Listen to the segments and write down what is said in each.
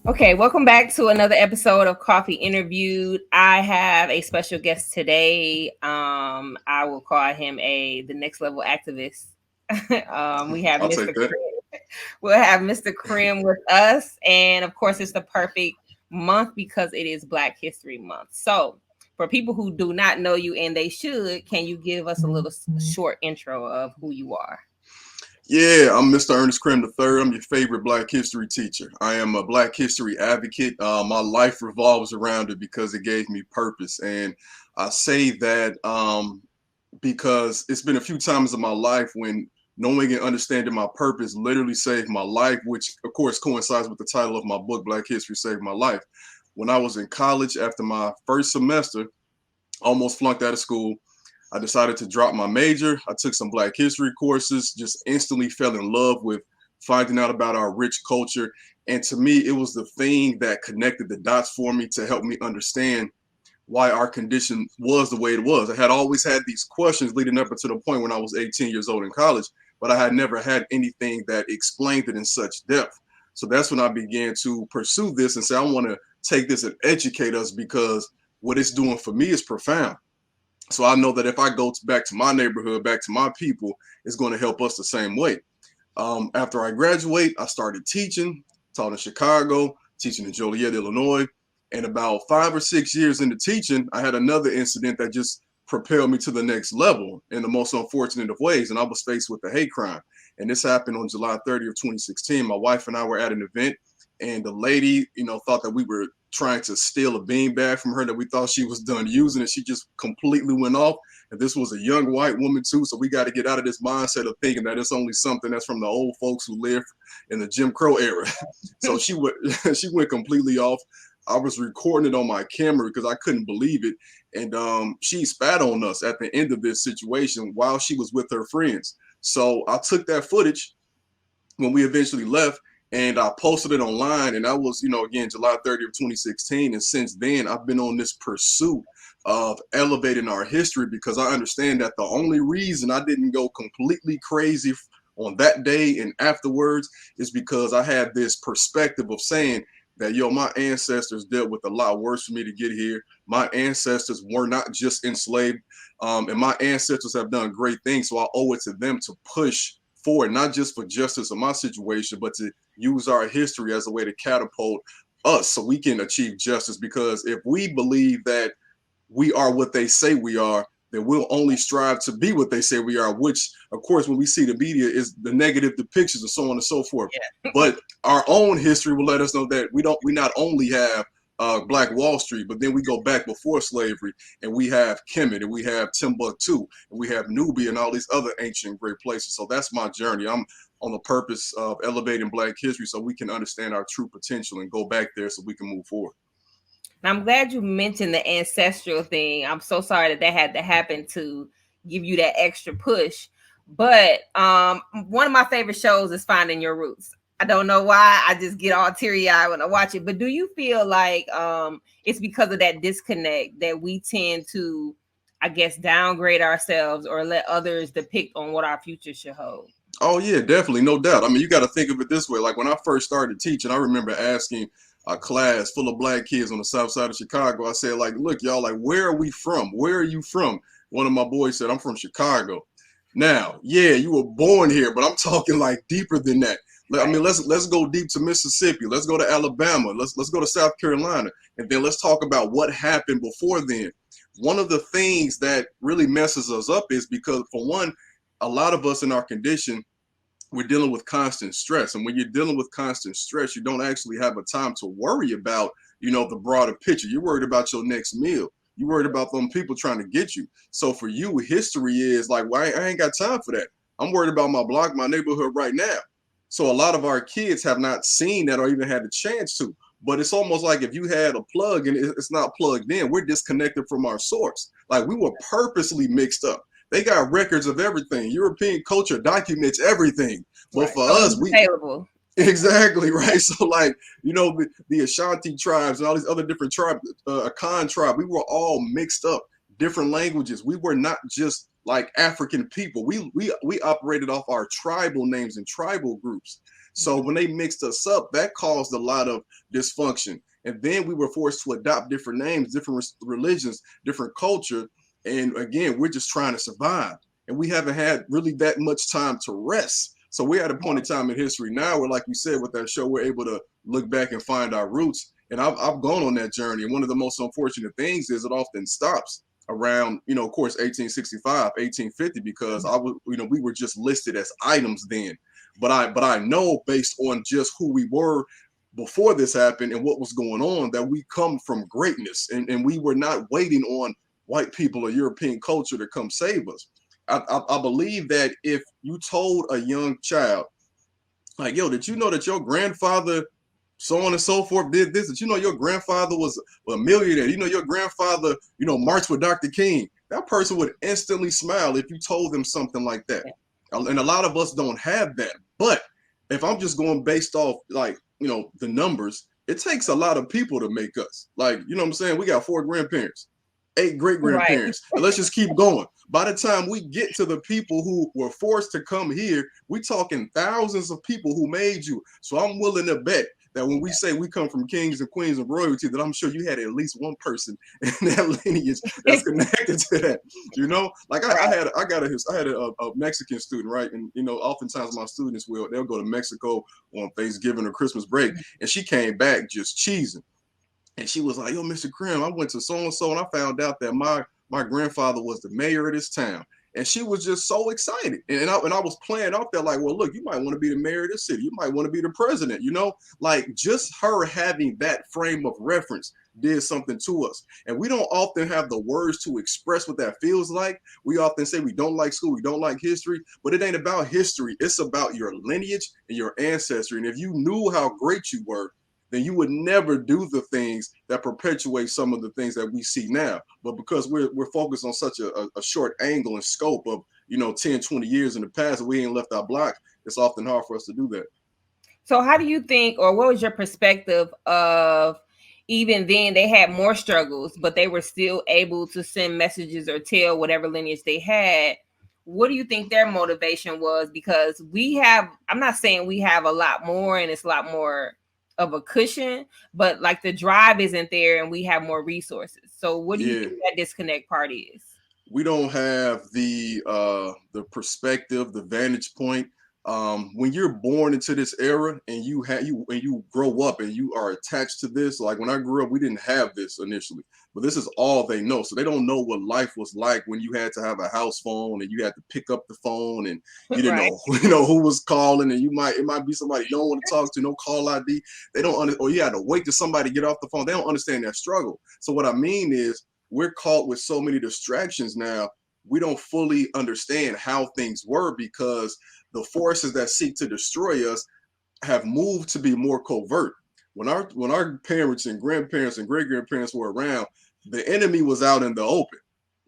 Okay, welcome back to another episode of Coffee Interviewed. I have a special guest today. I will call him the next level activist. We have I'll Mr. take that. Crim. We'll have Mr. Crim with us, and of course, it's the perfect month because it is Black History Month. So, for people who do not know you, and they should, can you give us a little short intro of who you are? Yeah, I'm Mr. Ernest Crim III. I'm your favorite Black history teacher. I am a Black history advocate. My life revolves around it because it gave me purpose. And I say that because it's been a few times in my life when knowing and understanding my purpose literally saved my life, which of course coincides with the title of my book, Black History Saved My Life. When I was in college, after my first semester, almost flunked out of school. I decided to drop my major. I took some Black history courses, just instantly fell in love with finding out about our rich culture. And to me, it was the thing that connected the dots for me to help me understand why our condition was the way it was. I had always had these questions leading up until the point when I was 18 years old in college, but I had never had anything that explained it in such depth. So that's when I began to pursue this and say, I want to take this and educate us because what it's doing for me is profound. So I know that if I go back to my neighborhood, back to my people, it's going to help us the same way. After I graduate, I started teaching, taught in Chicago, teaching in Joliet, Illinois. And about 5 or 6 years into teaching, I had another incident that just propelled me to the next level in the most unfortunate of ways. And I was faced with a hate crime. And this happened on July 30th, 2016. My wife and I were at an event, and the lady, thought that we were trying to steal a beanbag from her that we thought she was done using, and she just completely went off. And this was a young white woman too, so we got to get out of this mindset of thinking that it's only something that's from the old folks who lived in the Jim Crow era. So she went, she went completely off. I was recording it on my camera because I couldn't believe it, and she spat on us at the end of this situation while she was with her friends. So I took that footage when we eventually left, and I posted it online, and that was, again, July 30th, 2016. And since then, I've been on this pursuit of elevating our history because I understand that the only reason I didn't go completely crazy on that day and afterwards is because I had this perspective of saying that, my ancestors dealt with a lot worse for me to get here. My ancestors were not just enslaved, and my ancestors have done great things. So I owe it to them to push forward, not just for justice in my situation, but to use our history as a way to catapult us so we can achieve justice. Because if we believe that we are what they say we are, then we'll only strive to be what they say we are, which, of course, when we see the media is the negative depictions and so on and so forth. Yeah. But our own history will let us know that we not only have Black Wall Street, but then we go back before slavery, and we have Kemet, and we have Timbuktu, and we have Nubia, and all these other ancient great places. So that's my journey. I'm on the purpose of elevating Black history so we can understand our true potential and go back there so we can move forward. And I'm glad you mentioned the ancestral thing. I'm so sorry that had to happen to give you that extra push. But one of my favorite shows is Finding Your Roots. I don't know why. I just get all teary eyed when I watch it. But do you feel like it's because of that disconnect that we tend to, I guess, downgrade ourselves or let others depict on what our future should hold? Oh yeah, definitely, no doubt. I mean, you got to think of it this way. Like when I first started teaching, I remember asking a class full of Black kids on the south side of Chicago. I said, like, look, y'all, like, where are we from? Where are you from? One of my boys said, I'm from Chicago. Now, yeah, you were born here, but I'm talking like deeper than that. I Right. mean, let's go deep to Mississippi. Let's go to Alabama. Let's go to South Carolina, and then let's talk about what happened before then. One of the things that really messes us up is because, for one, a lot of us in our condition, we're dealing with constant stress. And when you're dealing with constant stress, you don't actually have a time to worry about, the broader picture. You're worried about your next meal. You're worried about them people trying to get you. So for you, history is like, well, I ain't got time for that. I'm worried about my block, my neighborhood right now. So a lot of our kids have not seen that or even had the chance to. But it's almost like if you had a plug and it's not plugged in, we're disconnected from our source. Like we were purposely mixed up. They got records of everything. European culture documents everything. But Right. for So us, it's available. exactly right. So like, the Ashanti tribes and all these other different tribes, Akan tribe, we were all mixed up, different languages. We were not just like African people. We operated off our tribal names and tribal groups. So when they mixed us up, that caused a lot of dysfunction. And then we were forced to adopt different names, different religions, different culture. And again, we're just trying to survive. And we haven't had really that much time to rest. So we're at a point in time in history now where, like you said, with that show, we're able to look back and find our roots. And I've gone on that journey. And one of the most unfortunate things is it often stops around, of course, 1865, 1850, because we were just listed as items then. But I know, based on just who we were before this happened and what was going on, that we come from greatness, and we were not waiting on white people or European culture to come save us. I believe that if you told a young child, like, yo, did you know that your grandfather, so on and so forth, did this? Did you know your grandfather was a millionaire? You know your grandfather, marched with Dr. King? That person would instantly smile if you told them something like that. And a lot of us don't have that. But if I'm just going based off, like, the numbers, it takes a lot of people to make us. Like, you know what I'm saying? We got 4 grandparents, 8 great Right. grandparents. And let's just keep going. By the time we get to the people who were forced to come here, we talking thousands of people who made you. So I'm willing to bet that when we say we come from kings and queens of royalty, that I'm sure you had at least one person in that lineage that's connected to that. Like I had a Mexican student, right? And oftentimes my students they'll go to Mexico on Thanksgiving or Christmas break, and she came back just cheesing. And she was like, yo, Mr. Crim, I went to so-and-so and I found out that my grandfather was the mayor of this town. And she was just so excited. And I was playing off there like, well, look, you might want to be the mayor of this city. You might want to be the president, like just her having that frame of reference did something to us. And we don't often have the words to express what that feels like. We often say we don't like school, we don't like history, but it ain't about history. It's about your lineage and your ancestry. And if you knew how great you were, then you would never do the things that perpetuate some of the things that we see now. But because we're focused on such a short angle and scope of 10, 20 years in the past, we ain't left our block, it's often hard for us to do that. So how do you think, or what was your perspective of, even then they had more struggles, but they were still able to send messages or tell whatever lineage they had? What do you think their motivation was? Because I'm not saying we have a lot more and it's a lot more of a cushion, but like the drive isn't there and we have more resources. So what do you think that disconnect part is? We don't have the perspective, the vantage point. When you're born into this era and you grow up and you are attached to this, like when I grew up, we didn't have this initially, but this is all they know. So they don't know what life was like when you had to have a house phone and you had to pick up the phone and you didn't Right. know, who was calling, and it might be somebody you don't want to talk to, no call ID. They don't or you had to wait till somebody get off the phone. They don't understand that struggle. So what I mean is, we're caught with so many distractions now. We don't fully understand how things were because the forces that seek to destroy us have moved to be more covert. When our parents and grandparents and great grandparents were around, the enemy was out in the open.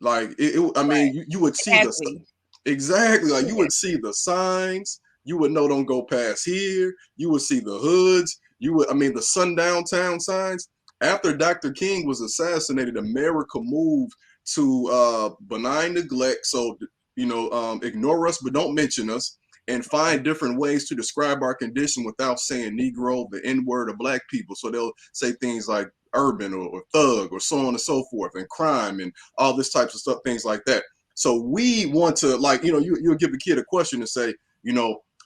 Like I Right. mean, you would see Exactly. exactly, like you would see the signs. You would know don't go past here. You would see the hoods. The sundown town signs. After Dr. King was assassinated, America moved to benign neglect. So ignore us but don't mention us, and find different ways to describe our condition without saying Negro, the N word, of Black people. So they'll say things like urban or thug or so on and so forth, and crime and all this types of stuff, things like that. So we want to, like, you'll give a kid a question and say,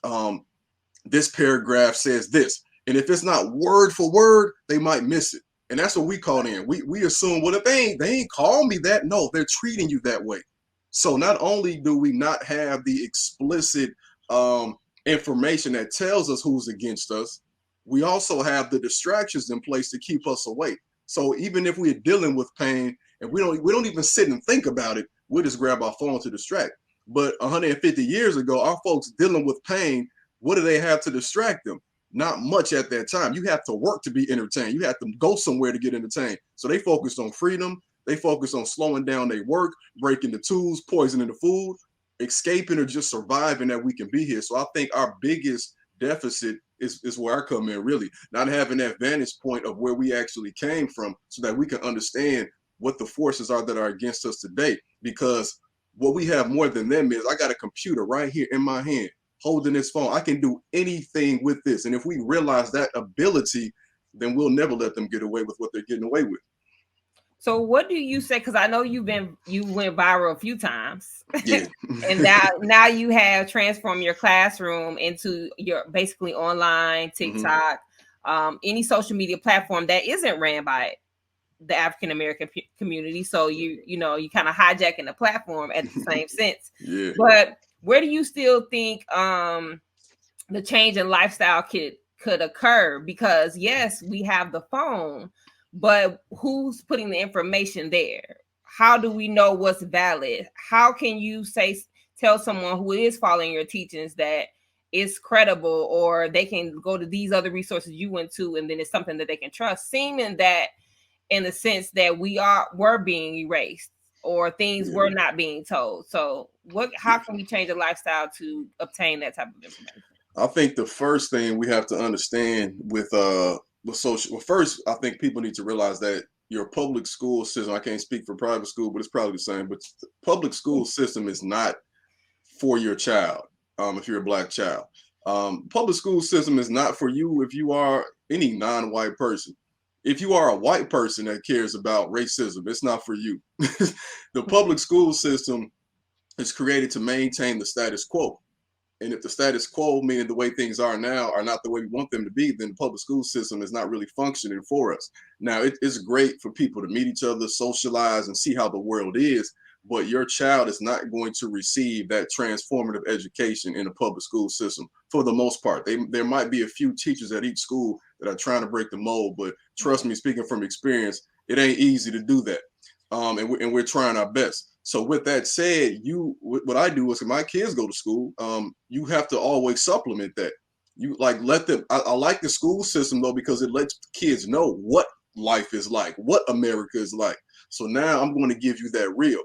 um, this paragraph says this. And if it's not word for word, they might miss it. And that's what we call in. We assume, well, if they ain't call me that, no, they're treating you that way. So not only do we not have the explicit information that tells us who's against us, we also have the distractions in place to keep us awake. So even if we're dealing with pain and we don't even sit and think about it, we'll just grab our phone to distract. But 150 years ago, our folks dealing with pain, what do they have to distract them? Not much at that time. You have to work to be entertained. You have to go somewhere to get entertained. So they focused on freedom. They focused on slowing down their work, breaking the tools, poisoning the food, escaping, or just surviving that we can be here. So I think our biggest deficit is where I come in, really, not having that vantage point of where we actually came from so that we can understand what the forces are that are against us today. Because what we have more than them is, I got a computer right here in my hand holding this phone. I can do anything with this. And if we realize that ability, then we'll never let them get away with what they're getting away with. So what do you say? Because I know you went viral a few times, Yeah. and now you have transformed your classroom into your basically online Mm-hmm. TikTok, any social media platform that isn't ran by the African American community. So you kind of hijacking the platform at the same sense. Yeah. But where do you still think the change in lifestyle could occur? Because yes, we have the phone, but who's putting the information there? How do we know what's valid? How can you tell someone who is following your teachings that it's credible, or they can go to these other resources you went to and then it's something that they can trust, seeming that in the sense that were being erased or things Yeah. were not being told? So how can we change a lifestyle to obtain that type of information? I think the first thing we have to understand with social, well, first I think people need to realize that your public school system, I can't speak for private school, but it's probably the same, but the public school system is not for your child. If you're a black child, public school system is not for you if you are any non-white person. If you are a white person that cares about racism, it's not for you. The public school system is created to maintain the status quo. And if the status quo, meaning the way things are now, are not the way we want them to be, then the public school system is not really functioning for us. Now, it's great for people to meet each other, socialize, and see how the world is, but your child is not going to receive that transformative education in the public school system for the most part. There might be a few teachers at each school that are trying to break the mold, but trust me, speaking from experience, it ain't easy to do that. And we're trying our best. So with that said, what I do is when my kids go to school, you have to always supplement that. You like let them. I like the school system though because it lets kids know what life is like, what America is like. So now I'm going to give you that real.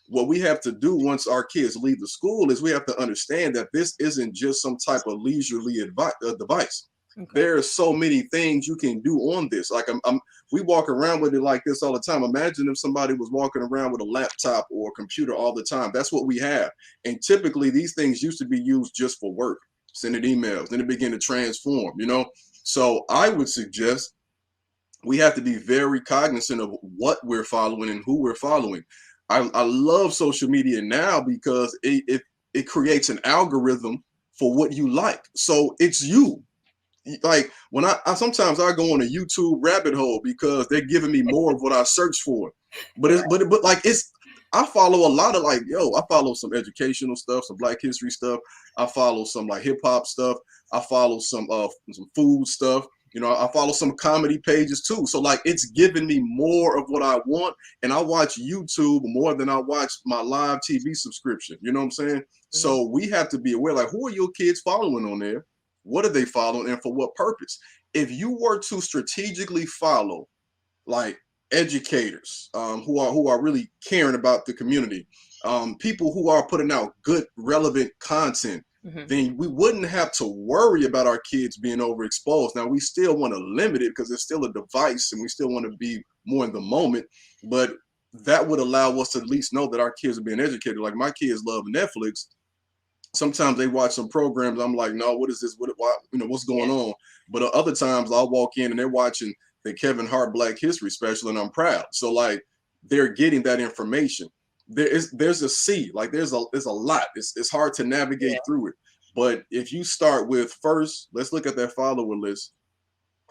What we have to do once our kids leave the school is we have to understand that this isn't just some type of leisurely device. Okay. There are so many things you can do on this. Like we walk around with it like this all the time. Imagine if somebody was walking around with a laptop or a computer all the time. That's what we have. And typically these things used to be used just for work, sending emails, then it began to transform, So I would suggest we have to be very cognizant of what we're following and who we're following. I love social media now because it creates an algorithm for what you like. So it's you. Like when I sometimes I go on a YouTube rabbit hole because they're giving me more of what I search for. But like I follow a lot of I follow some educational stuff, some Black history stuff. I follow some like hip hop stuff. I follow some food stuff. I follow some comedy pages too. So like it's giving me more of what I want. And I watch YouTube more than I watch my live TV subscription. You know what I'm saying? Mm-hmm. So we have to be aware, like, who are your kids following on there? What are they following and for what purpose? If you were to strategically follow like educators who are really caring about the community, people who are putting out good, relevant content, mm-hmm. then we wouldn't have to worry about our kids being overexposed. Now, we still want to limit it because it's still a device and we still want to be more in the moment, but that would allow us to at least know that our kids are being educated. Like my kids love Netflix. Sometimes they watch some programs. I'm like, no, what is this? What's going on? But other times I'll walk in and they're watching the Kevin Hart Black History special, and I'm proud. So like they're getting that information. There's a sea, like there's a lot. It's hard to navigate through it. But if you start with first, let's look at that follower list.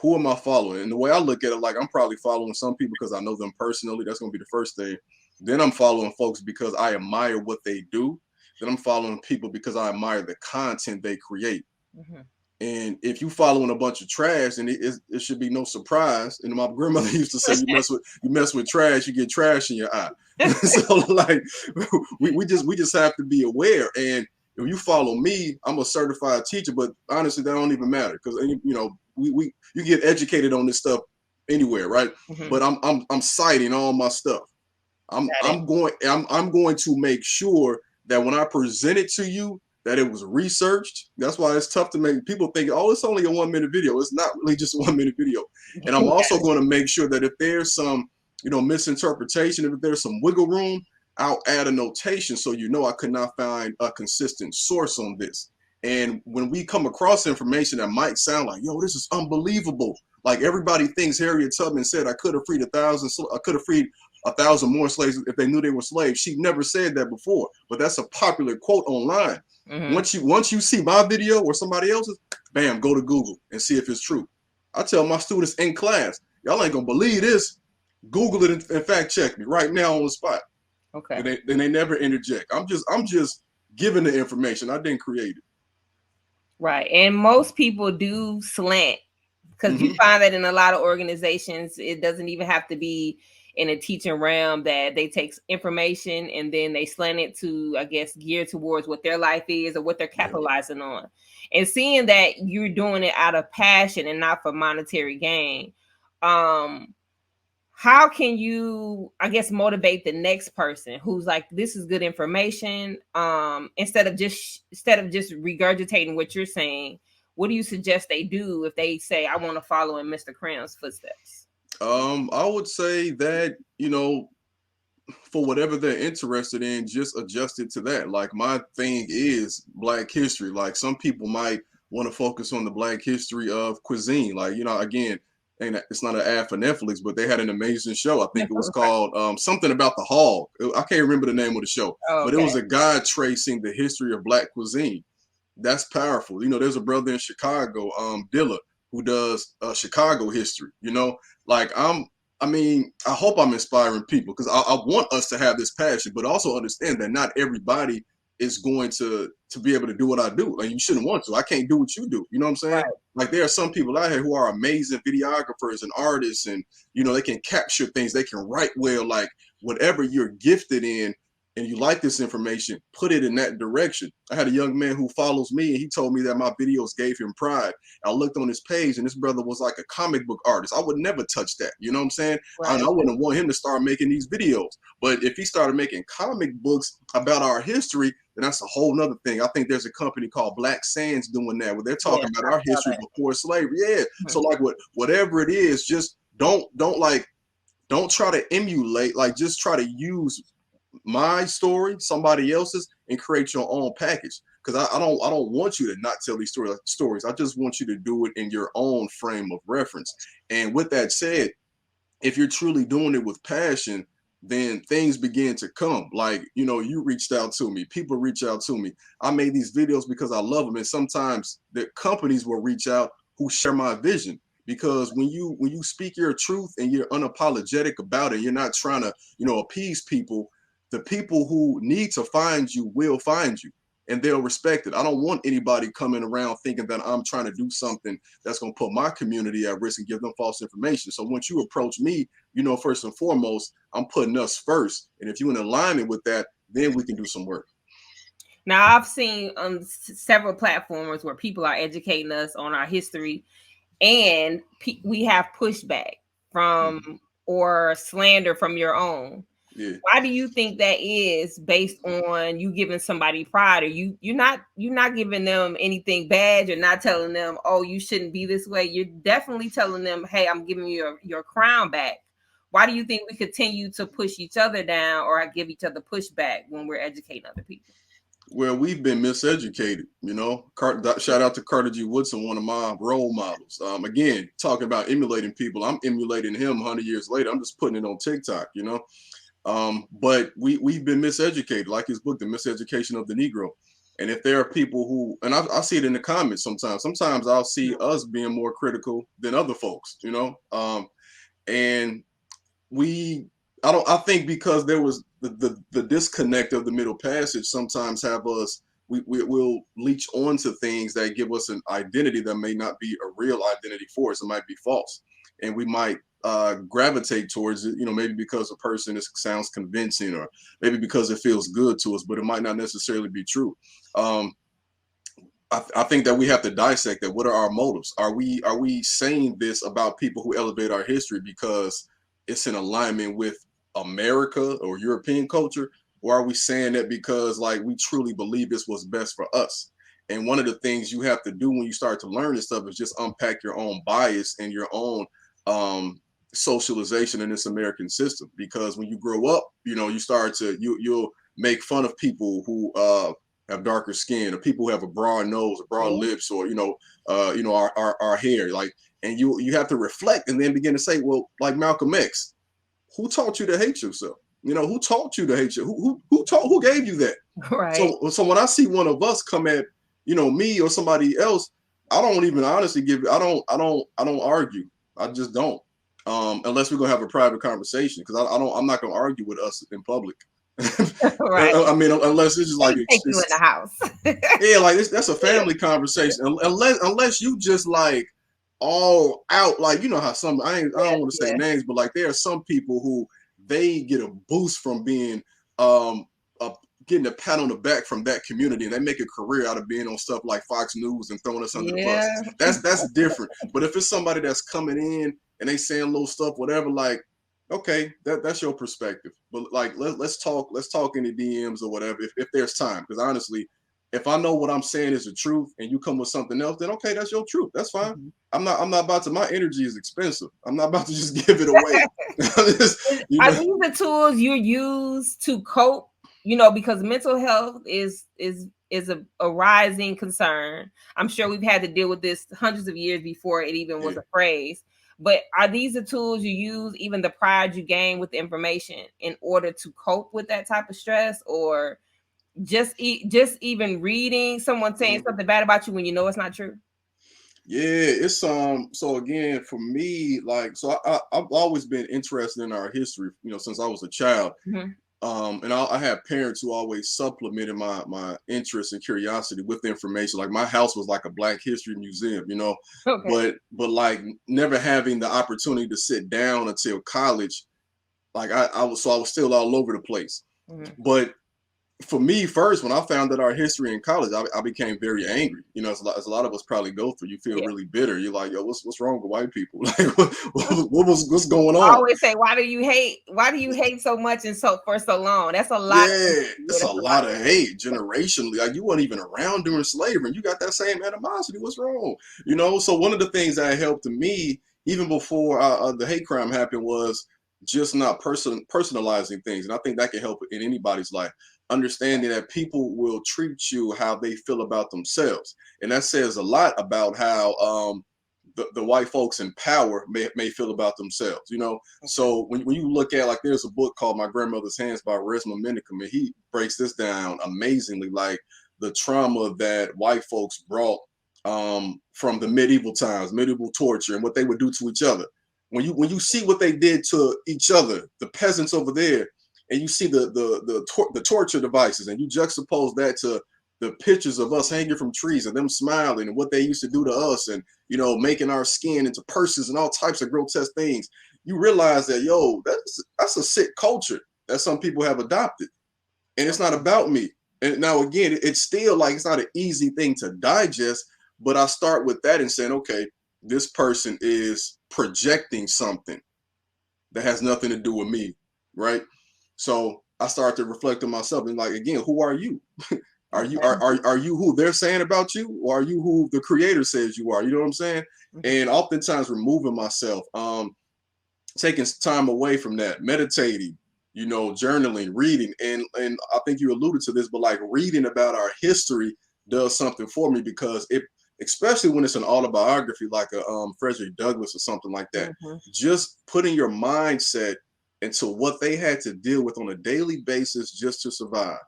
Who am I following? And the way I look at it, like I'm probably following some people because I know them personally. That's going to be the first thing. Then I'm following folks because I admire what they do. Then I'm following people because I admire the content they create. Mm-hmm. And if you following a bunch of trash, then it should be no surprise. And my grandmother used to say, you mess with trash, you get trash in your eye. So like we just have to be aware. And if you follow me, I'm a certified teacher, but honestly, that don't even matter because you get educated on this stuff anywhere, right? Mm-hmm. But I'm citing all my stuff. I'm going to make sure that when I present it to you, that it was researched. That's why it's tough to make people think, oh, it's only a 1 minute video. It's not really just a 1 minute video. And I'm also going to make sure that if there's some, misinterpretation, if there's some wiggle room, I'll add a notation so I could not find a consistent source on this. And when we come across information that might sound like, yo, this is unbelievable. Like everybody thinks Harriet Tubman said, I could have freed 1,000 more slaves if they knew they were slaves. She never said that before, but that's a popular quote online. Mm-hmm. Once you see my video or somebody else's, bam, go to Google and see if it's true. I tell my students in class, y'all ain't gonna believe this. Google it and fact check me right now on the spot. Okay. And they never interject. I'm just giving the information. I didn't create it. Right. And most people do slant, because you Mm-hmm. find that in a lot of organizations, it doesn't even have to be in a teaching realm, that they take information and then they slant it to, I guess, gear towards what their life is or what they're Yeah. capitalizing on. And seeing that you're doing it out of passion and not for monetary gain, um, how can you, I guess, motivate the next person who's like, this is good information, instead of just regurgitating what you're saying? What do you suggest they do if they say, I want to follow in Mr. Cram's footsteps? I would say that, for whatever they're interested in, just adjust it to that. Like my thing is Black history. Like some people might want to focus on the Black history of cuisine. Like, again, and it's not an ad for Netflix, but they had an amazing show. I think it was called something about the hog. I can't remember the name of the show, Oh, but it okay. was a guy tracing the history of Black cuisine. That's powerful. There's a brother in Chicago, Dilla, who does Chicago history. Like I hope I'm inspiring people because I want us to have this passion, but also understand that not everybody is going to be able to do what I do. Like you shouldn't want to. I can't do what you do. You know what I'm saying? Right. Like there are some people out here who are amazing videographers and artists, and they can capture things, they can write well. Like whatever you're gifted in, and you like this information, put it in that direction. I had a young man who follows me, and he told me that my videos gave him pride. I looked on his page, and this brother was like a comic book artist. I would never touch that. You know what I'm saying? Right. I wouldn't want him to start making these videos. But if he started making comic books about our history, then that's a whole nother thing. I think there's a company called Black Sands doing that, where they're Yeah, talking about I our saw history that. before slavery. Yeah. So Mhm. like whatever it is, just don't try to emulate. Like just try to use my story, somebody else's, and create your own package. Because I don't want you to not tell these stories. I just want you to do it in your own frame of reference. And with that said, if you're truly doing it with passion, then things begin to come. Like, you reached out to me, people reach out to me. I made these videos because I love them. And sometimes the companies will reach out who share my vision. Because when you speak your truth and you're unapologetic about it, you're not trying to, appease people. The people who need to find you will find you, and they'll respect it. I don't want anybody coming around thinking that I'm trying to do something that's going to put my community at risk and give them false information. So once you approach me, first and foremost, I'm putting us first. And if you're in alignment with that, then we can do some work. Now, I've seen on several platforms where people are educating us on our history, and we have pushback Mhm. from or slander from your own. Yeah. Why do you think that is, based on you giving somebody pride, or you're not giving them anything bad? You're not telling them, oh, you shouldn't be this way. You're definitely telling them, hey, I'm giving you your crown back. Why do you think we continue to push each other down or give each other pushback when we're educating other people? Well, we've been miseducated, Shout out to Carter G. Woodson, one of my role models. Again, talking about emulating people, I'm emulating him 100 years later. I'm just putting it on TikTok. But we've been miseducated, like his book, The Miseducation of the Negro. And if there are people who, and I see it in the comments sometimes I'll see us being more critical than other folks. And we I think because there was the disconnect of the Middle Passage sometimes have us will leech onto things that give us an identity that may not be a real identity for us. It might be false, and we might gravitate towards it, maybe because a person sounds convincing, or maybe because it feels good to us, but it might not necessarily be true. um, I think that we have to dissect that. What are our motives? Are we saying this about people who elevate our history because it's in alignment with America or European culture, or are we saying that because like we truly believe this was best for us? And one of the things you have to do when you start to learn this stuff is just unpack your own bias and your own um, socialization in this American system. Because when you grow up, you start to you'll make fun of people who have darker skin, or people who have a broad nose, or broad Yeah. lips, or our hair, like, and you have to reflect and then begin to say, well, like Malcolm X, who taught you to hate yourself? Who taught you to hate you? Who gave you that? Right. So when I see one of us come at, me or somebody else, I don't even honestly I don't argue. I just don't. Unless we're gonna have a private conversation, because I'm not gonna argue with us in public. Right. I mean, unless it's just They like take you in the house. yeah, like that's a family conversation. Unless you just like all out, like, how some, I Yeah, don't want to say yeah. names, but like there are some people who they get a boost from being um uh, getting a pat on the back from that community, and they make a career out of being on stuff like Fox News and throwing us under the bus. Yeah. That's different. But if it's somebody that's coming in and they saying little stuff, whatever, like, okay, that's your perspective. But like, let's talk in the DMs or whatever, if there's time. Because honestly, if I know what I'm saying is the truth and you come with something else, then okay, that's your truth. That's fine. Mhm. I'm not about to, my energy is expensive. I'm not about to just give it away. you Are know, these the tools you use to cope? Because mental health is a rising concern. I'm sure we've had to deal with this hundreds of years before it even was yeah. a phrase. But are these the tools you use, even the pride you gain with the information, in order to cope with that type of stress, or just even reading someone saying Mhm. something bad about you when you know it's not true? Yeah, it's so again, for me, like, so I've always been interested in our history, since I was a child. Mhm. And I had parents who always supplemented my interest and curiosity with information. Like, my house was like a Black History museum, Okay. but like, never having the opportunity to sit down until college. Like, I was still all over the place. Mhm. But for me, first, when I found out our history in college, I became very angry. As a lot of us probably go through. You feel Yeah. really bitter. You're like, yo, what's wrong with white people? Like, what's going I on? always say, why do you hate so much and so for so long? That's a lot of Yeah, energy. Yeah, it's a that's a lot lot of of hate generationally. Like, you weren't even around during slavery, and you got that same animosity. What's wrong? So one of the things that helped me even before the hate crime happened was just not personalizing things, and I think that can help in anybody's life. Understanding that people will treat you how they feel about themselves, and that says a lot about how the white folks in power may feel about themselves. energy. So when you look at, like, there's a book called My Grandmother's Hands by Resma Menakem, and he breaks this down amazingly, like the trauma that white folks brought from the medieval times, medieval torture, and what they would do to each other. When you see what they did to each other, the peasants over there, and you see the torture devices, and you juxtapose that to the pictures of us hanging from trees and them smiling and what they used to do to us, and making our skin into purses and all types of grotesque things, you realize that, yo, that's a sick culture that some people have adopted, and it's not about me. And now again, it's still like, it's not an easy thing to digest, but I start with that and saying, okay, this person is projecting something that has nothing to do with me, right? So I start to reflect on myself and, like, again, who are you? Are you Okay. are you who they're saying about you, or are you who the creator says you are? You know what I'm saying? Mhm. And oftentimes removing myself, taking time away from that, meditating, journaling, reading, and I think you alluded to this, but like, reading about our history does something for me, because it, especially when it's an autobiography like a Frederick Douglass or something like that, Mhm. just putting your mindset into what they had to deal with on a daily basis just to survive,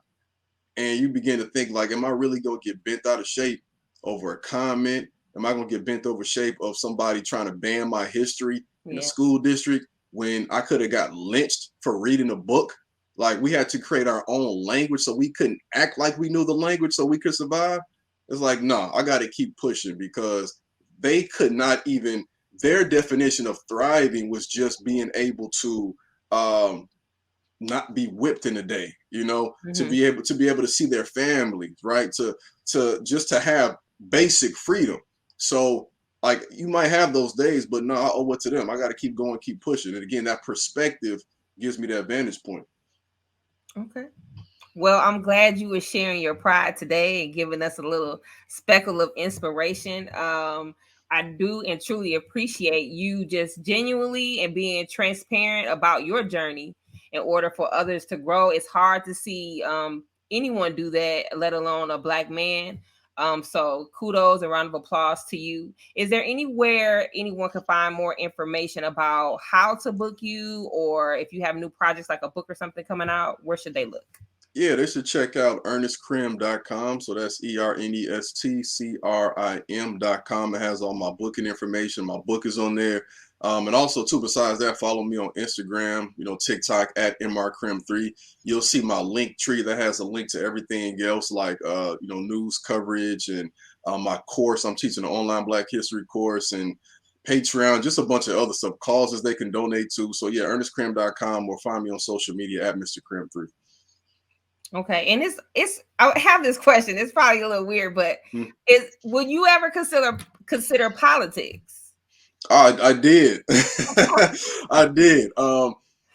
and you begin to think, like, am I really gonna get bent out of shape over a comment? Am I gonna get bent over shape of somebody trying to ban my history in the Yeah. school district when I could have got lynched for reading a book? Like, we had to create our own language so we couldn't act like we knew the language so we could survive. It's like, no, I got to keep pushing, because they could not even, their definition of thriving was just being able to um, not be whipped in a day, to Mhm. be able to see their families, right? To just to have basic freedom. So, like, you might have those days, but no, I owe it to them. I got to keep going, keep pushing. And again, that perspective gives me that vantage point. Okay. Well, I'm glad you were sharing your pride today and giving us a little speckle of inspiration. I do and truly appreciate you just genuinely and being transparent about your journey in order for others to grow. It's hard to see anyone do that, let alone a Black man. So kudos and round of applause to you. Is there anywhere anyone can find more information about how to book you, or if you have new projects like a book or something coming out, where should they look? Yeah, they should check out ernestcrim.com. So that's ERNESTCRIM.com. It has all my booking information. My book is on there. And also, too, besides that, follow me on Instagram, TikTok at MRCrim3. You'll see my link tree that has a link to everything else, like, news coverage and my course. I'm teaching an online Black history course, and Patreon, just a bunch of other stuff, causes they can donate to. So, yeah, ernestcrim.com, or find me on social media at Mr. Crim3. Okay, and it's I have this question. It's probably a little weird, but will you ever consider politics? I did. I did.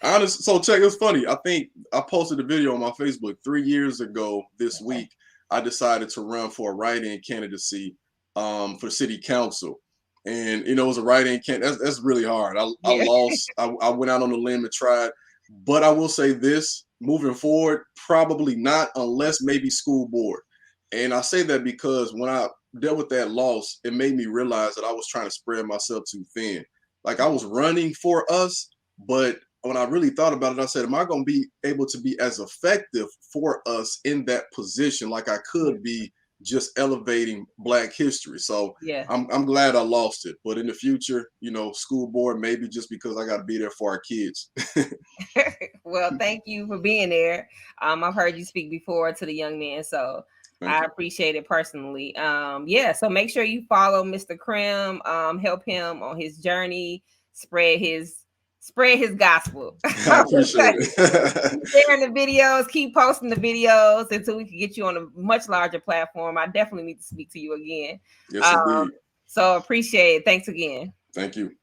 Honest. So check. It's funny. I think I posted a video on my Facebook 3 years ago this week. I decided to run for a write-in candidacy for city council, and it was a write-in that's really hard. I lost. I went out on a limb and tried, but I will say this: moving forward, probably not, unless maybe school board. And I say that because when I dealt with that loss, it made me realize that I was trying to spread myself too thin. Like, I was running for us, but when I really thought about it, I said, am I going to be able to be as effective for us in that position like I could be just elevating Black history? So yeah, I'm glad I lost it. But in the future, school board, maybe, just because I got to be there for our kids. Well, thank you for being there. I've heard you speak before to the young men, so I appreciate it personally. Yeah, so make sure you follow Mr. Crim, help him on his journey, spread his gospel. I appreciate it. Keep sharing the videos, keep posting the videos until we can get you on a much larger platform. I definitely need to speak to you again. Yes, indeed. So appreciate it. Thanks again. Thank you.